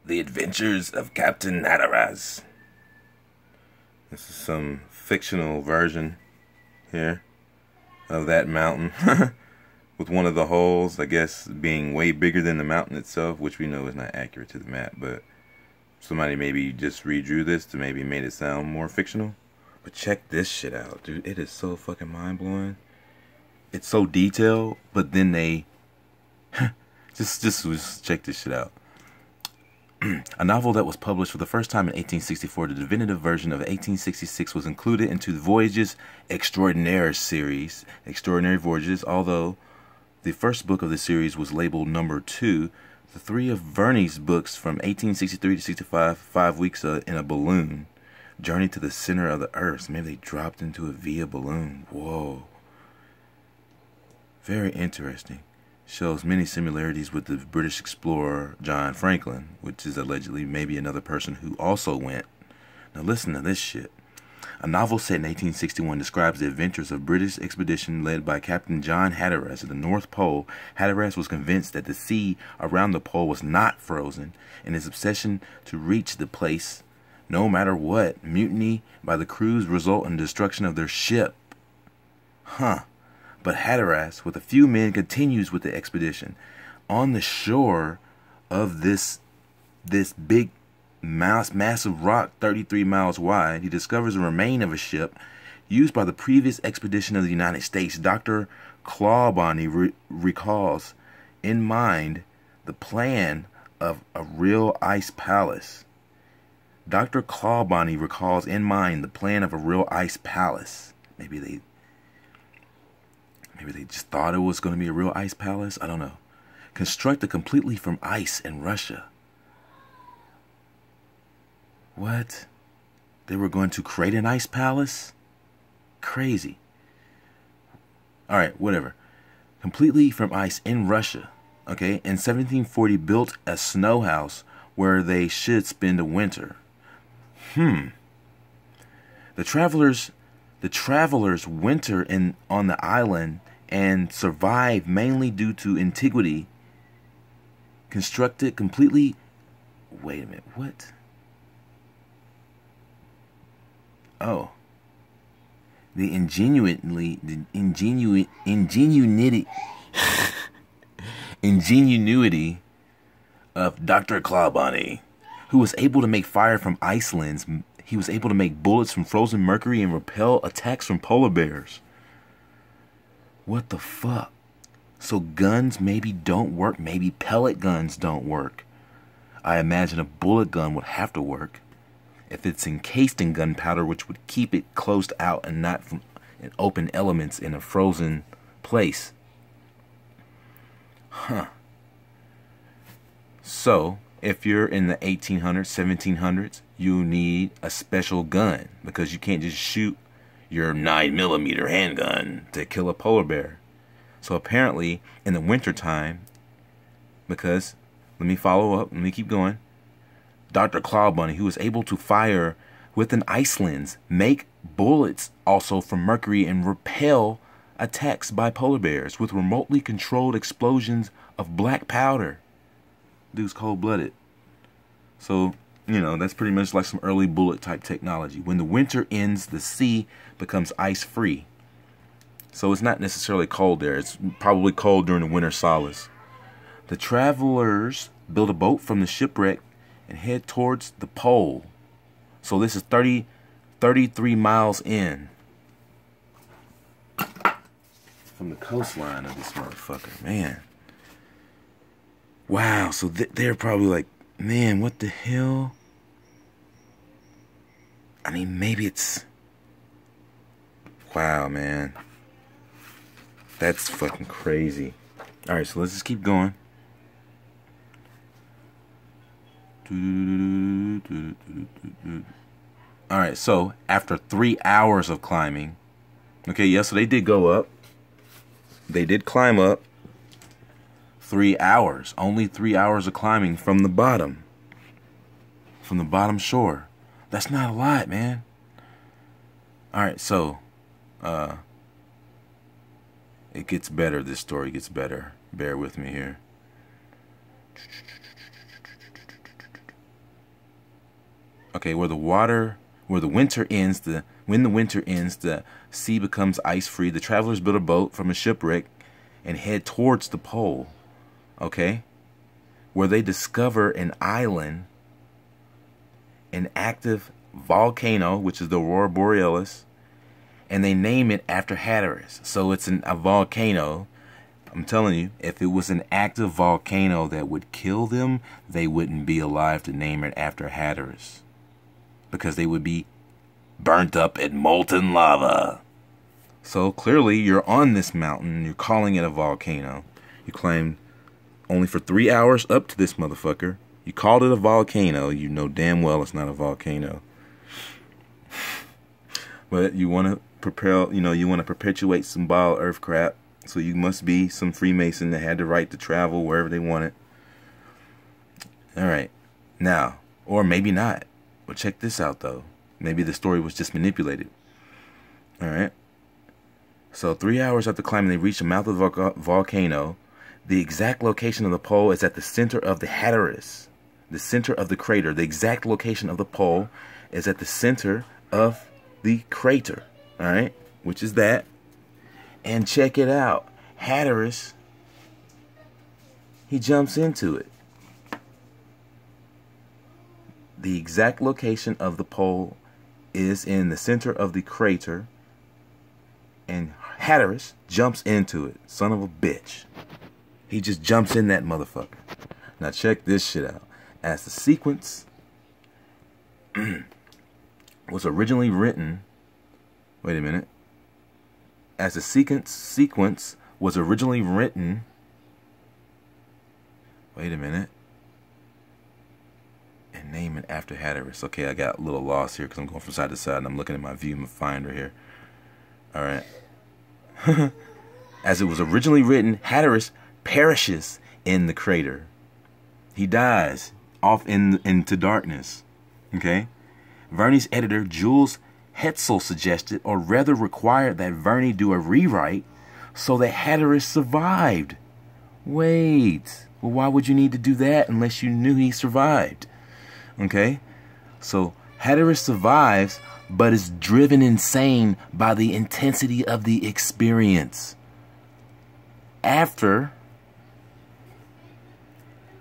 The Adventures of Captain Hatteras. This is some fictional version here of that mountain. With one of the holes, I guess, being way bigger than the mountain itself, which we know is not accurate to the map, but somebody maybe just redrew this to maybe made it sound more fictional. But check this shit out, dude. It is so fucking mind-blowing. It's so detailed, but then they... just check this shit out. A novel that was published for the first time in 1864, the definitive version of 1866 was included into the Voyages Extraordinaire series, Extraordinary Voyages, although the first book of the series was labeled number 2. The three of Verney's books from 1863 to 65, 5 weeks in a balloon, journeyed to the center of the Earth. So maybe they dropped into it via balloon. Whoa. Very interesting. Shows many similarities with the British explorer John Franklin, which is allegedly maybe another person who also went. Now listen to this shit. A novel set in 1861 describes the adventures of a British expedition led by Captain John Hatteras to the North Pole. Hatteras was convinced that the sea around the pole was not frozen, and his obsession to reach the place, no matter what, mutiny by the crews result in the destruction of their ship. But Hatteras, with a few men, continues with the expedition. On the shore of this big massive rock 33 miles wide, he discovers a remain of a ship used by the previous expedition of the United States. Dr. Clawbonny recalls in mind the plan of a real ice palace. Dr. Clawbonny recalls in mind the plan of a real ice palace. Maybe they just thought it was going to be a real ice palace. I don't know. Constructed completely from ice in Russia. What? They were going to create an ice palace? Crazy. Alright, whatever. Completely from ice in Russia. Okay? In 1740 built a snow house where they should spend a winter. The travelers winter on the island and survive mainly due to antiquity. Constructed completely... Wait a minute, what? Oh. The ingenuity of Dr. Clawbonny, who was able to make fire from Iceland's. He was able to make bullets from frozen mercury and repel attacks from polar bears. What the fuck? So guns maybe don't work. Maybe pellet guns don't work. I imagine a bullet gun would have to work if it's encased in gunpowder, which would keep it closed out and not from open elements in a frozen place. So, if you're in the 1800s, 1700s, you need a special gun because you can't just shoot your 9mm handgun to kill a polar bear. So apparently, in the wintertime, because, let me follow up, let me keep going. Dr. Clawbonny, who was able to fire with an ice lens, make bullets also from mercury and repel attacks by polar bears with remotely controlled explosions of black powder. Dude's cold-blooded. So, you know, that's pretty much like some early bullet type technology. When the winter ends, the sea becomes ice-free. So it's not necessarily cold there. It's probably cold during the winter solace. The travelers build a boat from the shipwreck and head towards the pole. So this is 33 miles in from the coastline of this motherfucker. Man. Wow, so they're probably like, man, what the hell? I mean, maybe it's... Wow, man. That's fucking crazy. Alright, so let's just keep going. Alright, so after 3 hours of climbing... Okay, yeah, so they did go up. They did climb up. 3 hours. Only 3 hours of climbing from the bottom. From the bottom shore. That's not a lot, man. Alright, so it gets better. This story gets better. Bear with me here. Okay, where the winter ends, when the winter ends, the sea becomes ice-free. The travelers build a boat from a shipwreck and head towards the pole. Okay? Where they discover an island, an active volcano, which is the Aurora Borealis, and they name it after Hatteras. So it's a volcano. I'm telling you, if it was an active volcano that would kill them, they wouldn't be alive to name it after Hatteras, because they would be burnt up in molten lava. So clearly you're on this mountain, you're calling it a volcano. You claimed only for 3 hours up to this motherfucker. You called it a volcano. You know damn well it's not a volcano. But you want to you want to perpetuate some bile earth crap. So you must be some Freemason that had the right to travel wherever they wanted. Alright. Now, or maybe not. But check this out though. Maybe the story was just manipulated. Alright. So 3 hours after climbing, they reach the mouth of the volcano. The exact location of the pole is at the center of the Hatteras. The center of the crater. The exact location of the pole is at the center of the crater. Alright? Which is that. And check it out. Hatteras, he jumps into it. The exact location of the pole is in the center of the crater. And Hatteras jumps into it. Son of a bitch. He just jumps in that motherfucker. Now check this shit out. As the sequence was originally written... Wait a minute. As the sequence was originally written... Wait a minute. And name it after Hatteras. Okay, I got a little lost here because I'm going from side to side and I'm looking at my view finder here. Alright. As it was originally written, Hatteras perishes in the crater. He dies off into darkness. Okay? Verne's editor, Jules Hetzel, suggested, or rather required, that Verne do a rewrite so that Hatteras survived. Wait. Well, why would you need to do that unless you knew he survived? Okay? So Hatteras survives, but is driven insane by the intensity of the experience. After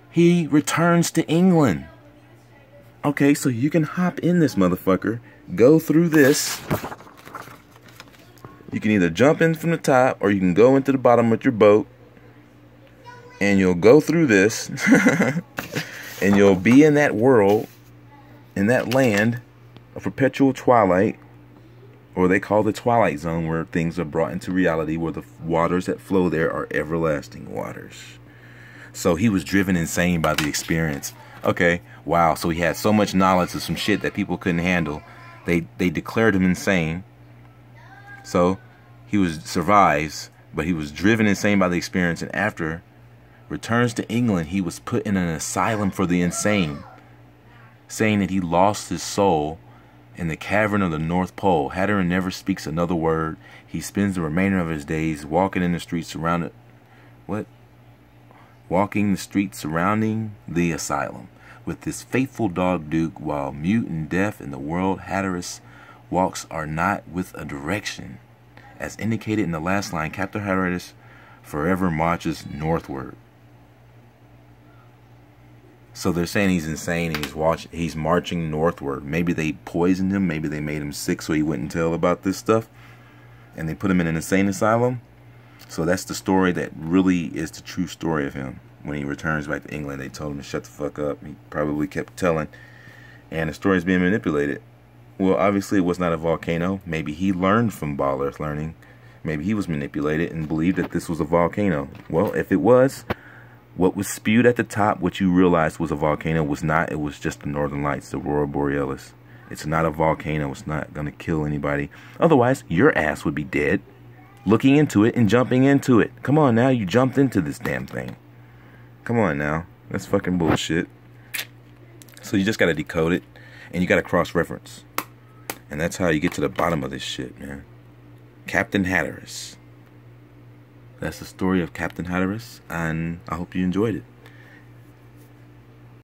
he returns to England. Okay, so you can hop in this motherfucker, go through this. You can either jump in from the top or you can go into the bottom with your boat. And you'll go through this. And you'll be in that world, in that land of perpetual twilight, or they call the Twilight Zone, where things are brought into reality, where the waters that flow there are everlasting waters. So he was driven insane by the experience. Okay, wow, so he had so much knowledge of some shit that people couldn't handle. They declared him insane. So he survives, but he was driven insane by the experience, and after returns to England, he was put in an asylum for the insane, saying that he lost his soul in the cavern of the North Pole. Hatteras never speaks another word. He spends the remainder of his days walking in the streets surrounding... What? Walking the streets surrounding the asylum with his faithful dog Duke, while mute and deaf in the world Hatteras walks are not with a direction. As indicated in the last line, Captain Hatteras forever marches northward. So they're saying he's insane and he's marching northward. Maybe they poisoned him. Maybe they made him sick so he wouldn't tell about this stuff. And they put him in an insane asylum. So that's the story that really is the true story of him. When he returns back to England, they told him to shut the fuck up. He probably kept telling. And the story is being manipulated. Well, obviously it was not a volcano. Maybe he learned from Ball Earth learning. Maybe he was manipulated and believed that this was a volcano. Well, if it was... what was spewed at the top, what you realized was a volcano, was not. It was just the Northern Lights, the Aurora Borealis. It's not a volcano. It's not going to kill anybody. Otherwise, your ass would be dead looking into it and jumping into it. Come on now. You jumped into this damn thing. Come on now. That's fucking bullshit. So you just got to decode it and you got to cross-reference. And that's how you get to the bottom of this shit, man. Captain Hatteras. That's the story of Captain Hatteras, and I hope you enjoyed it.